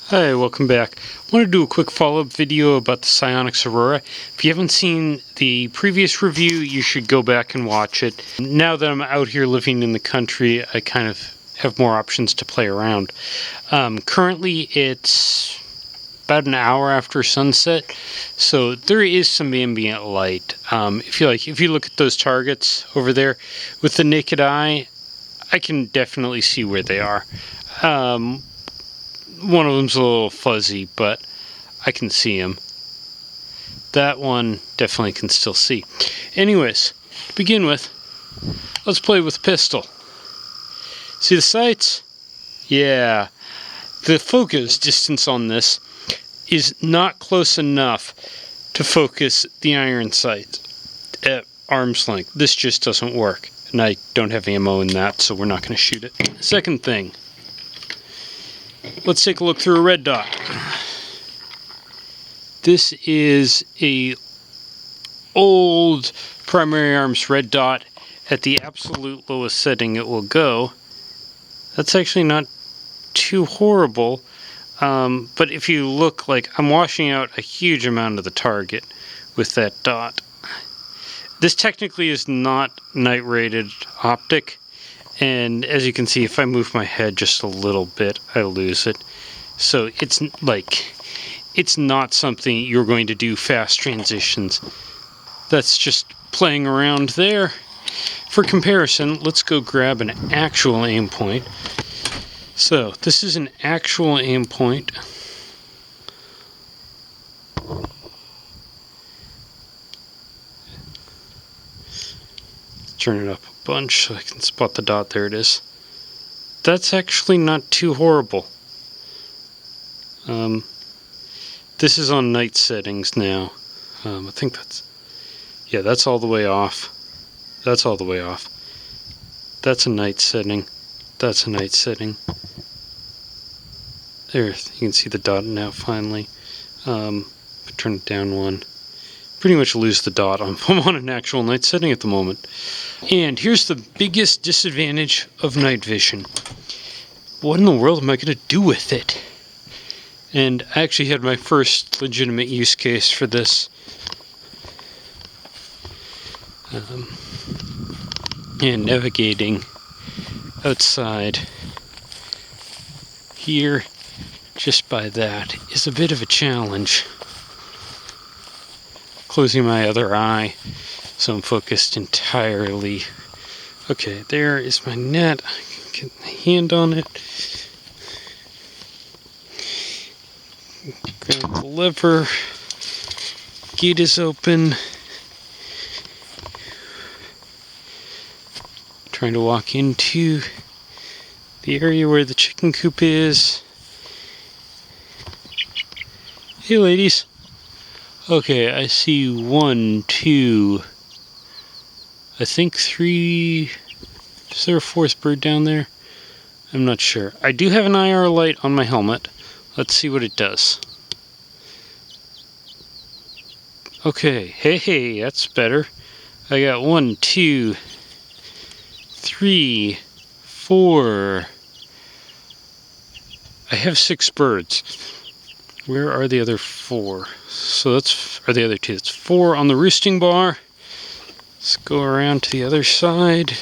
Hi, welcome back. I want to do a quick follow-up video about the Sionyx Aurora. If you haven't seen the previous review, you should go back and watch it. Now that I'm out here living in the country, I kind of have more options to play around. Currently, it's about an hour after sunset, so there is some ambient light. If you look at those targets over there with the naked eye, I can definitely see where they are. One of them's a little fuzzy, but I can see him. That one definitely can still see. Anyways, to begin with, let's play with a pistol. See the sights? Yeah. The focus distance on this is not close enough to focus the iron sight at arm's length. This just doesn't work. And I don't have ammo in that, so we're not going to shoot it. Second thing. Let's take a look through a red dot. This is a old primary arms red dot at the absolute lowest setting it will go. That's actually not too horrible, but if you look, like, I'm washing out a huge amount of the target with that dot. This technically is not night rated optic. And as you can see, if I move my head just a little bit, I lose it. So it's not something you're going to do fast transitions. That's just playing around there. For comparison, let's go grab an actual aim point. So this is an actual aim point. Turn it up a bunch so I can spot the dot. There it is. That's actually not too horrible. This is on night settings now. I think that's all the way off. That's all the way off. That's a night setting. That's a night setting. There, you can see the dot now finally. Turn it down one. Pretty much lose the dot. I'm on an actual night setting at the moment. And here's the biggest disadvantage of night vision. What in the world am I going to do with it? And I actually had my first legitimate use case for this. And navigating outside here, just by that, is a bit of a challenge. Closing my other eye, so I'm focused entirely. Okay, there is my net. I can get my hand on it. Grab the lever. Gate is open. Trying to walk into the area where the chicken coop is. Hey, ladies. Okay, I see 1, 2, I think 3, is there a fourth bird down there? I'm not sure. I do have an IR light on my helmet. Let's see what it does. Okay, hey, that's better. I got 1, 2, 3, 4. I have 6 birds. Where are the other 4? So or the other 2. That's 4 on the roosting bar. Let's go around to the other side.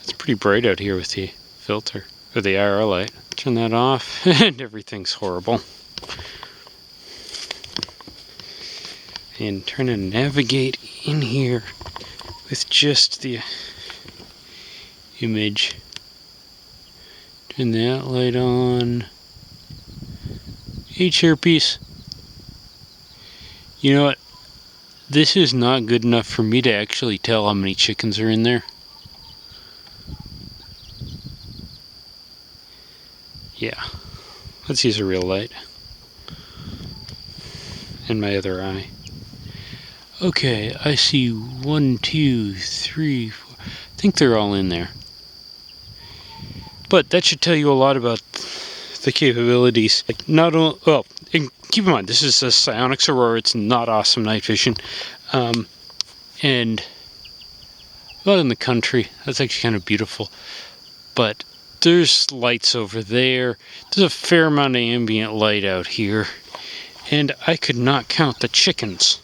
It's pretty bright out here with the filter, or the IR light. Turn that off, and everything's horrible. And trying to navigate in here with just the image. Turn that light on. Hey, Chairpiece. You know what? This is not good enough for me to actually tell how many chickens are in there. Yeah. Let's use a real light. And my other eye. Okay, I see 1, 2, 3, 4. I think they're all in there. But that should tell you a lot about the capabilities. Like, not only, well, and keep in mind, this is a Sionyx Aurora. It's not awesome night vision. And, well, in the country, that's actually kind of beautiful. But There's lights over there. There's a fair amount of ambient light out here. And I could not count the chickens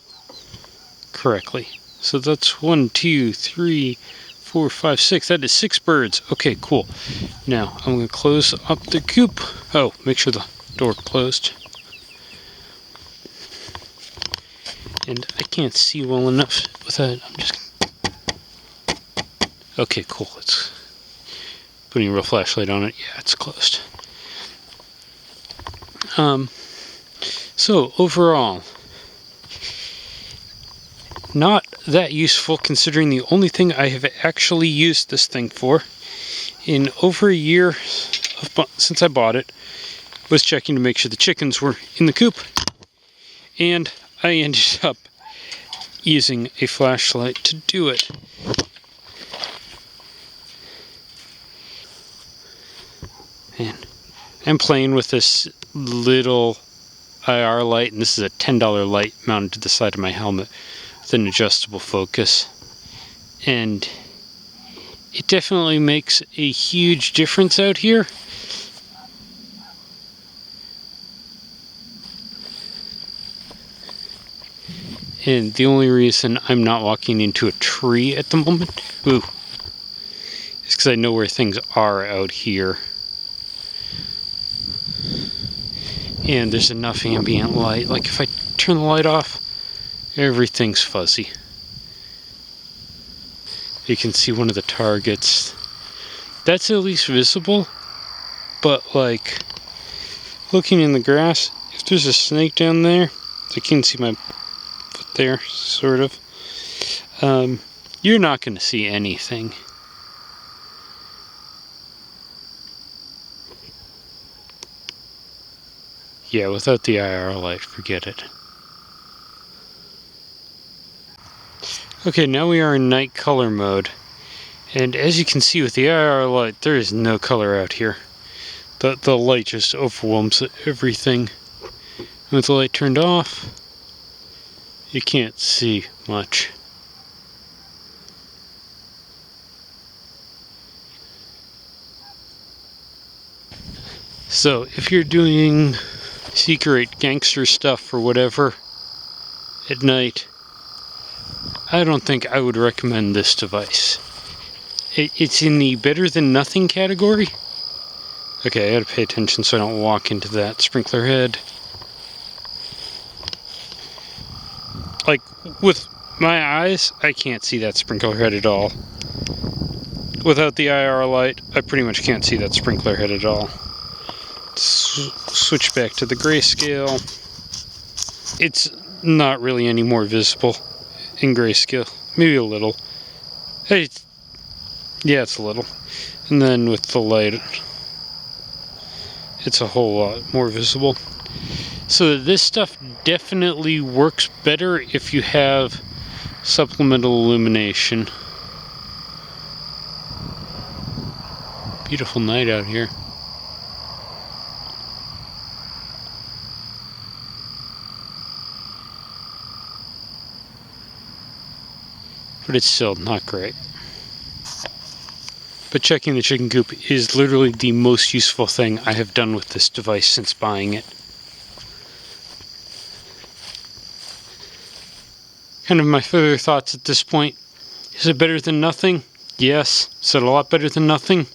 correctly. So that's 1, 2, 3, 4, 5, 6. That is 6 birds. Okay, cool. Now I'm going to close up the coop. Oh, make sure the door closed. And I can't see well enough with that. I'm just... Okay, cool. It's putting a real flashlight on it. Yeah, it's closed. So overall, not that useful considering the only thing I have actually used this thing for in over a year since I bought it was checking to make sure the chickens were in the coop, and I ended up using a flashlight to do it. And I'm playing with this little IR light, and this is a $10 light mounted to the side of my helmet with an adjustable focus, and it definitely makes a huge difference out here. And the only reason I'm not walking into a tree at the moment, is because I know where things are out here. And there's enough ambient light. Like if I turn the light off, everything's fuzzy. You can see one of the targets. That's at least visible. But like, looking in the grass, if there's a snake down there, I can see my foot there, sort of. You're not going to see anything. Yeah, without the IR light, forget it. Okay, now we are in night color mode. And as you can see with the IR light, there is no color out here. The light just overwhelms everything. And with the light turned off, you can't see much. So, if you're doing secret gangster stuff or whatever at night, I don't think I would recommend this device. It's in the better than nothing category. Okay, I gotta pay attention so I don't walk into that sprinkler head. Like, with my eyes, I can't see that sprinkler head at all. Without the IR light, I pretty much can't see that sprinkler head at all. Switch back to the grayscale. It's not really any more visible in grayscale. Maybe a little. Hey, yeah, it's a little. And then with the light, it's a whole lot more visible. So this stuff definitely works better if you have supplemental illumination. Beautiful night out here. But it's still not great. But checking the chicken coop is literally the most useful thing I have done with this device since buying it. Kind of my further thoughts at this point. Is it better than nothing? Yes. Is it a lot better than nothing?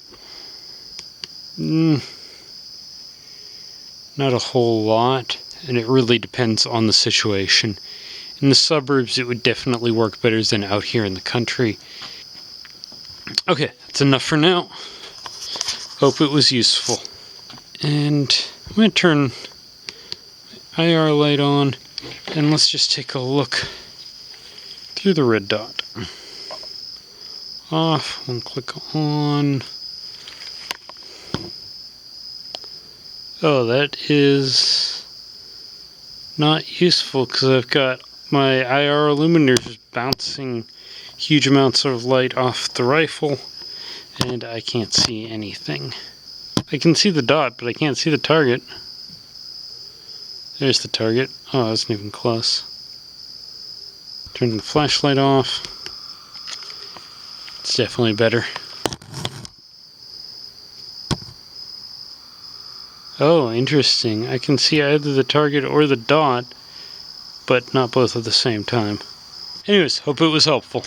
Not a whole lot. And it really depends on the situation. In the suburbs, it would definitely work better than out here in the country. Okay, that's enough for now. Hope it was useful. And I'm going to turn IR light on, and let's just take a look through the red dot. Off, one click on. Oh, that is not useful because I've got my IR illuminators bouncing huge amounts of light off the rifle, and I can't see anything. I can see the dot, but I can't see the target. There's the target. Oh, that wasn't even close. Turn the flashlight off. It's definitely better. Oh, interesting. I can see either the target or the dot, but not both at the same time. Anyways, hope it was helpful.